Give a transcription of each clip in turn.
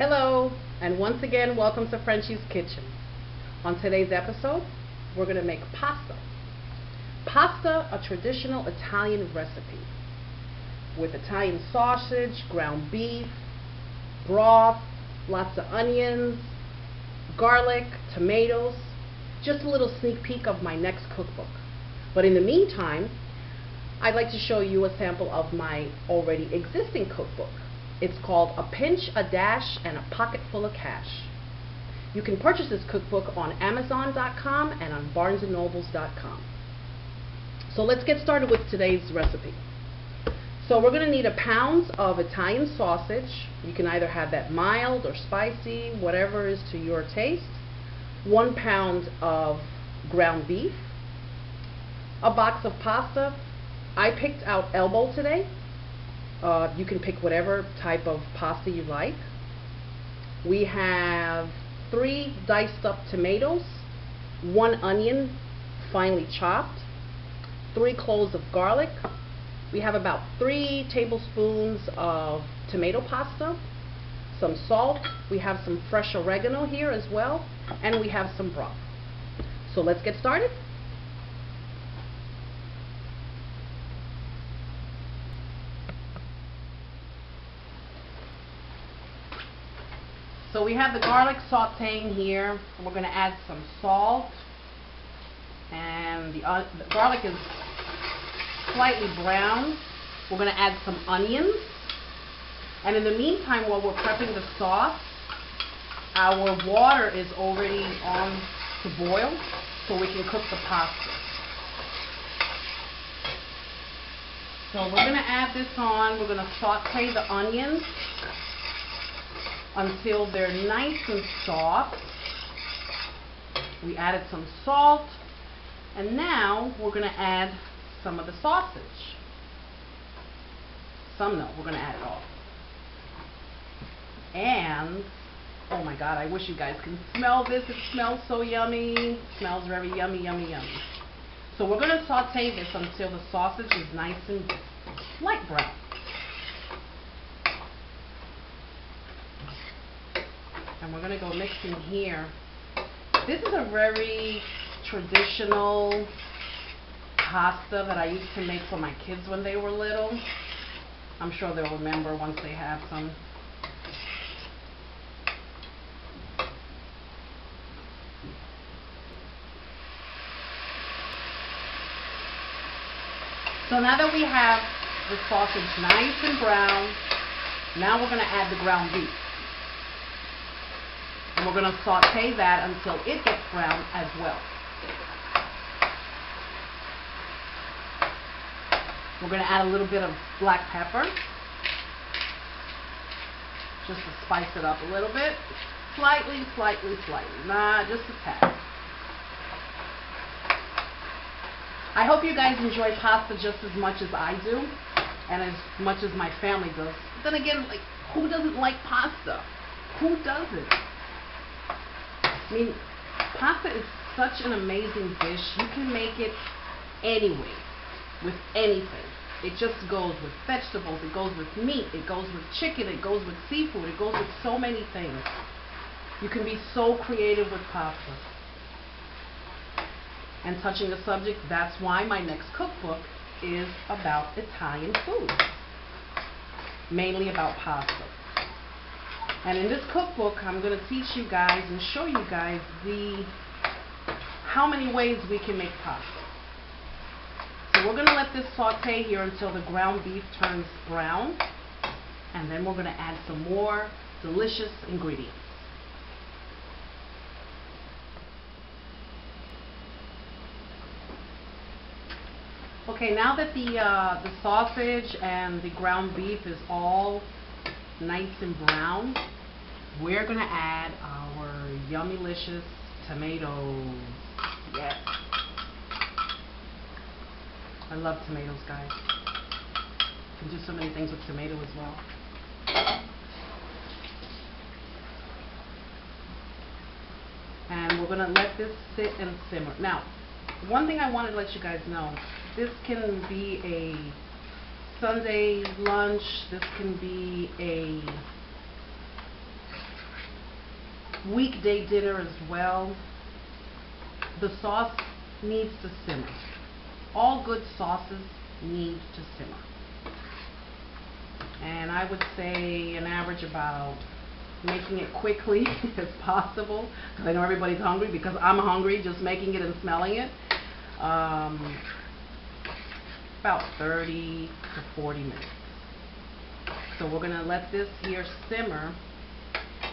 Hello, and once again, welcome to Frenchie's Kitchen. On today's episode, we're going to make pasta. Pasta, a traditional Italian recipe with Italian sausage, ground beef, broth, lots of onions, garlic, tomatoes. Just a little sneak peek of my next cookbook. But in the meantime, I'd like to show you a sample of my already existing cookbook. It's called A Pinch, a Dash, and a Pocket Full of Cash. You can purchase this cookbook on Amazon.com and on BarnesandNobles.com. So let's get started with today's recipe. So we're going to need a pound of Italian sausage. You can either have that mild or spicy, whatever is to your taste. 1 pound of ground beef. A box of pasta. I picked out elbow today. You can pick whatever type of pasta you like. We have 3 diced up tomatoes, 1 onion finely chopped, 3 cloves of garlic. We have about 3 tablespoons of tomato pasta, some salt. We have some fresh oregano here as well, and we have some broth. So let's get started. So we have the garlic sauteing here, and we're going to add some salt, and the garlic is slightly brown. We're going to add some onions, and in the meantime, while we're prepping the sauce, our water is already on to boil, so we can cook the pasta. So we're going to add this on. We're going to saute the onions until they're nice and soft. We added some salt, and now we're going to add some of the sausage. Some no, we're going to add it all. And, oh my God, I wish you guys can smell this. It smells so yummy. It smells very yummy, yummy, yummy. So we're going to saute this until the sausage is nice and light brown. And we're going to go mixing here. This is a very traditional pasta that I used to make for my kids when they were little. I'm sure they'll remember once they have some. So now that we have the sausage nice and brown, now we're going to add the ground beef. And we're going to saute that until it gets brown as well. We're going to add a little bit of black pepper, just to spice it up a little bit. Slightly, nah, just a tad. I hope you guys enjoy pasta just as much as I do, and as much as my family does. But then again, like, who doesn't like pasta? Who doesn't? I mean, pasta is such an amazing dish. You can make it anyway, with anything. It just goes with vegetables, it goes with meat, it goes with chicken, it goes with seafood, it goes with so many things. You can be so creative with pasta. And touching the subject, that's why my next cookbook is about Italian food. Mainly about pasta. And in this cookbook, I'm going to teach you guys and show you guys how many ways we can make pasta. So we're going to let this saute here until the ground beef turns brown. And then we're going to add some more delicious ingredients. Okay, now that the sausage and the ground beef is all nice and brown, we're going to add our yummylicious tomatoes. Yes. I love tomatoes, guys. You can do so many things with tomato as well. And we're going to let this sit and simmer. Now, one thing I wanted to let you guys know, this can be a Sunday lunch, this can be a weekday dinner as well. The sauce needs to simmer. All good sauces need to simmer. And I would say an average about, making it quickly as possible, because I know everybody's hungry, because I'm hungry just making it and smelling it. About 30 to 40 minutes. So we're going to let this here simmer,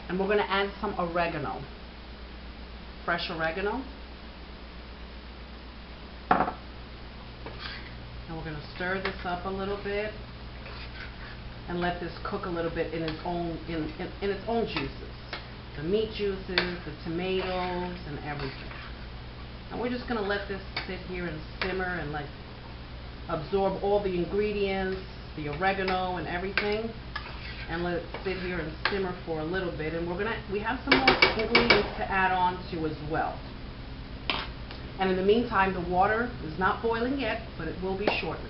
and we're going to add some oregano, fresh oregano. And we're going to stir this up a little bit and let this cook a little bit in its own its own juices, the meat juices, the tomatoes, and everything. And we're just going to let this sit here and simmer and like absorb all the ingredients, the oregano and everything, and let it sit here and simmer for a little bit. And we have some more ingredients to add on to as well. And in the meantime, the water is not boiling yet, but it will be shortly.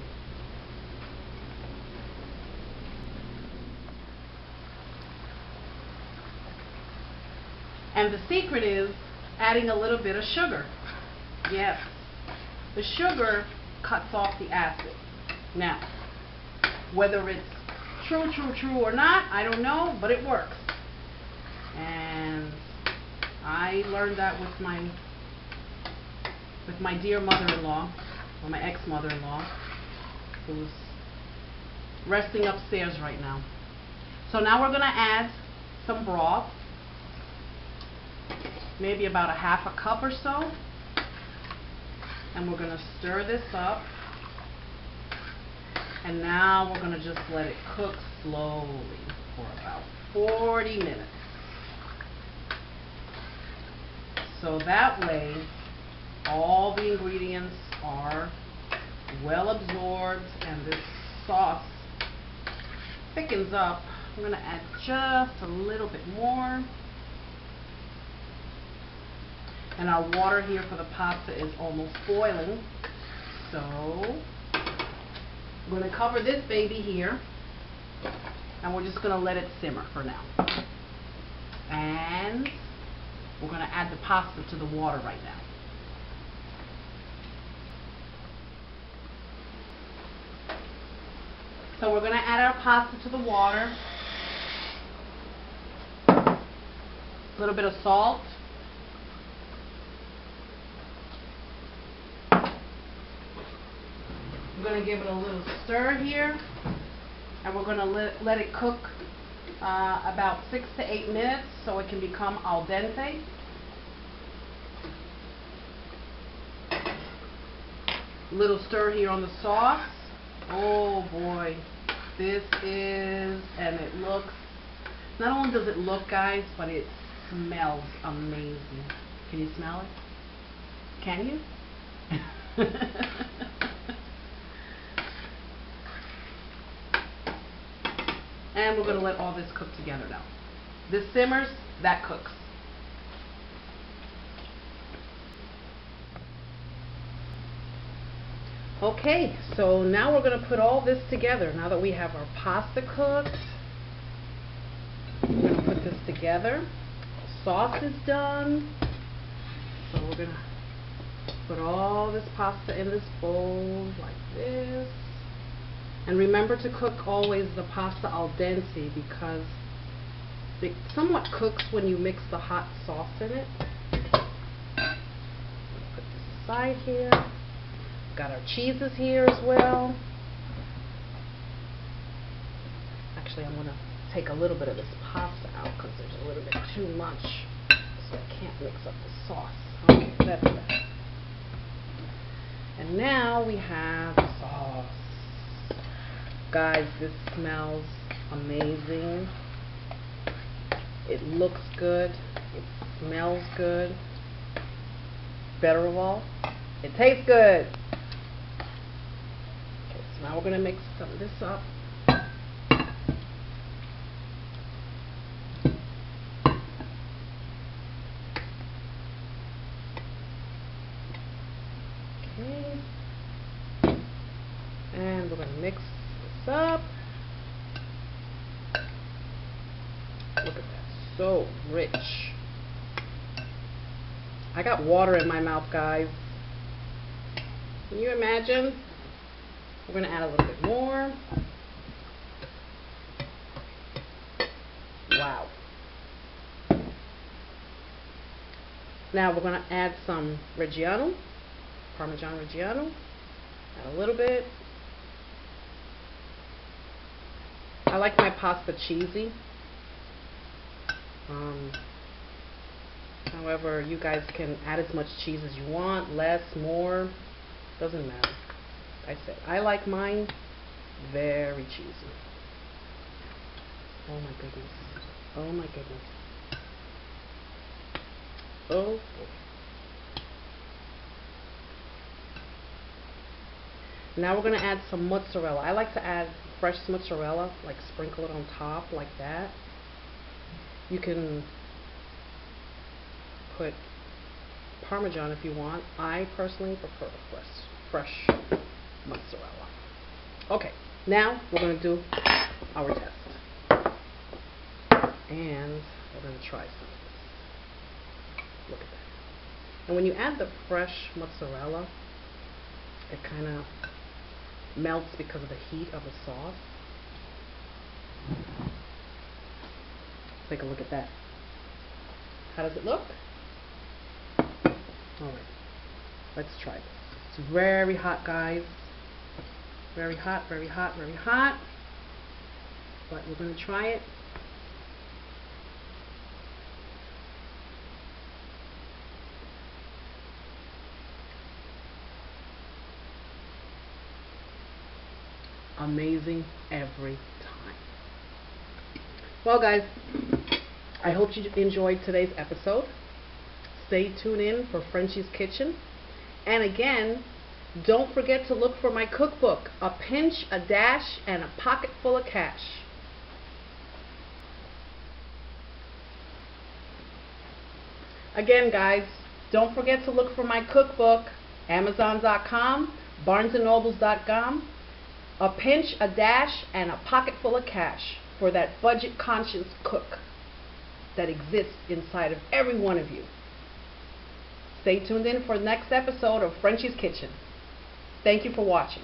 And the secret is adding a little bit of sugar. Yes, the sugar cuts off the acid. Now, whether it's true or not, I don't know, but it works. And I learned that with my dear mother-in-law, or my ex-mother-in-law, who's resting upstairs right now. So now we're going to add some broth, maybe about a half a cup or so, and we're going to stir this up. And now we're going to just let it cook slowly for about 40 minutes. So that way all the ingredients are well absorbed and this sauce thickens up. I'm going to add just a little bit more. And our water here for the pasta is almost boiling. So I'm going to cover this baby here, and we're just going to let it simmer for now. And we're going to add the pasta to the water right now. So we're going to add our pasta to the water. A little bit of salt. I'm going to give it a little stir here, and we're going to let it cook about 6 to 8 minutes so it can become al dente. Little stir here on the sauce. Oh boy, this is, and it looks, not only does it look, guys, but it smells amazing. Can you smell it? Can you? And we're going to let all this cook together now. This simmers, that cooks. Okay, so now we're going to put all this together. Now that we have our pasta cooked, we're going to put this together. The sauce is done. So we're going to put all this pasta in this bowl like this. And remember to cook always the pasta al dente, because it somewhat cooks when you mix the hot sauce in it. Put this aside here. Got our cheeses here as well. Actually, I'm going to take a little bit of this pasta out because there's a little bit too much, so I can't mix up the sauce. Okay, that's that. And now we have the sauce. Guys, this smells amazing. It looks good. It smells good. Better of all, it tastes good. Okay, so now we're going to mix some of this up. Okay. And we're going to mix up. Look at that, so rich. I got water in my mouth, guys. Can you imagine? We're going to add a little bit more. Wow. Now we're going to add some Reggiano, Parmesan Reggiano. Add a little bit. I like my pasta cheesy. However, you guys can add as much cheese as you want, less, more, doesn't matter. I like mine very cheesy. Oh my goodness. Oh my goodness. Oh boy. Now we're going to add some mozzarella. I like to add fresh mozzarella, like sprinkle it on top like that. You can put Parmesan if you want. I personally prefer fresh mozzarella. Okay, now we're going to do our test. And we're going to try some of this. Look at that. And when you add the fresh mozzarella, it kind of melts because of the heat of the sauce. Take a look at that. How does it look? Alright, let's try this. It's very hot, guys. Very hot, very hot, very hot. But we're going to try it. Amazing every time. Well, guys, I hope you enjoyed today's episode. Stay tuned in for Frenchie's Kitchen. And again, don't forget to look for my cookbook, A Pinch, a Dash, and a Pocket Full of Cash. Again, guys, don't forget to look for my cookbook, Amazon.com, BarnesandNobles.com, A Pinch, a Dash, and a Pocket Full of Cash for that budget-conscious cook that exists inside of every one of you. Stay tuned in for the next episode of Frenchie's Kitchen. Thank you for watching.